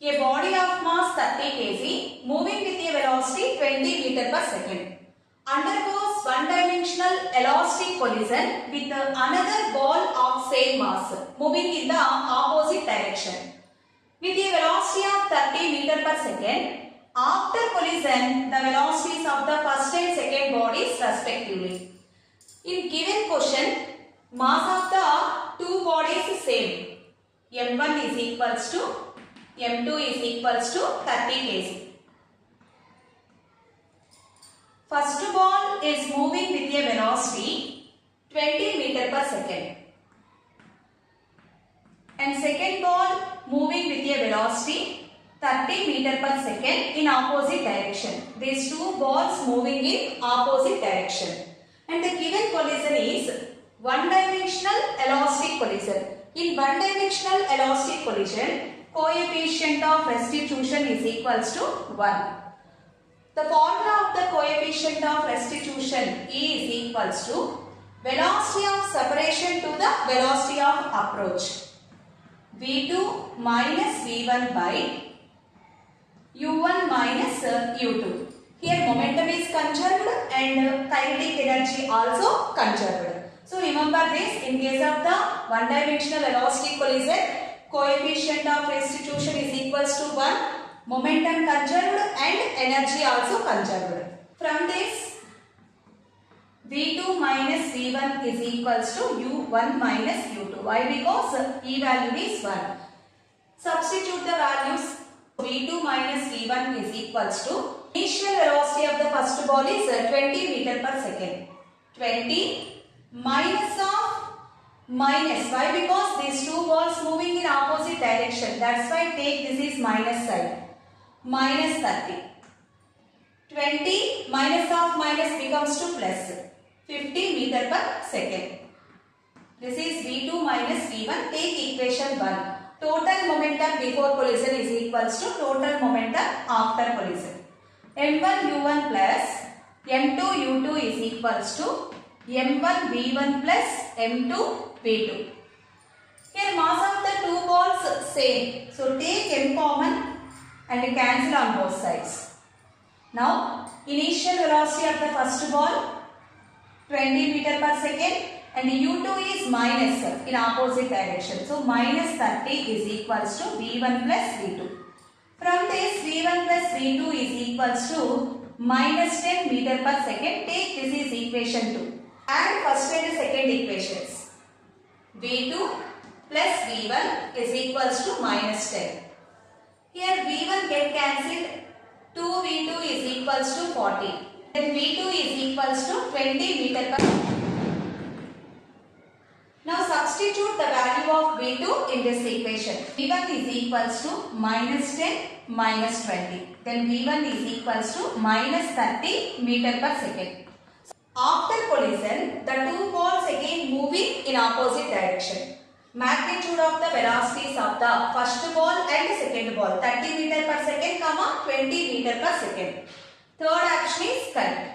A body of mass 30 kg moving with a velocity 20 meter per second undergoes one-dimensional elastic collision with another ball of same mass moving in the opposite direction with a velocity of 30 meter per second. After collision, the velocities of the first and second bodies respectively. In given question, mass of the two bodies is same. M1 is equals to M2 is equals to 30 kg. First ball is moving with a velocity 20 meter per second. And second ball moving with a velocity 30 meter per second in opposite direction. These two balls moving in opposite direction. And the given collision is one-dimensional elastic collision. In one-dimensional elastic collision, coefficient of restitution is equals to 1. The formula of the coefficient of restitution E is equals to velocity of separation to the velocity of approach. V2 minus V1 by U1 minus U2. Here momentum is conserved and kinetic energy also conserved. So remember this, in case of the one-dimensional elastic collision, coefficient of restitution is equals to 1, momentum conserved and energy also conserved. From this, V2 minus V1 is equals to U1 minus U2. Why? Because E value is 1. Substitute the values. V2 minus V1 is equals to initial velocity of the first ball is 20 meter per second. 20 minus of minus. Why? Because these two balls moving in opposite direction. That's why take this is minus side. Minus 30. 20 minus of minus becomes to plus 50 meter per second. This is V2 minus V1. Take equation 1. Total momentum before collision is equals to total momentum after collision. M1 U1 plus M2 U2 is equals to M1 V1 plus M2 V2. Here mass of the two balls same. So take M common and cancel on both sides. Now initial velocity of the first ball 20 meter per second. And U2 is minus in opposite direction. So minus 30 is equals to V1 plus V2. From this V1 plus V2 is equals to minus 10 meter per second. Take this is equation 2. Add first and second equations. V2 plus V1 is equals to minus 10. Here V1 get cancelled. 2V2 is equals to 40. Then V2 is equals to 20 meter per second. Now substitute the value of V2 in this equation. V1 is equals to minus 10 minus 20. Then V1 is equals to minus 30 meter per second. After collision, the two balls again moving in opposite direction. Magnitude of the velocities of the first ball and second ball 30 meter per second, 20 meter per second. Third action is current.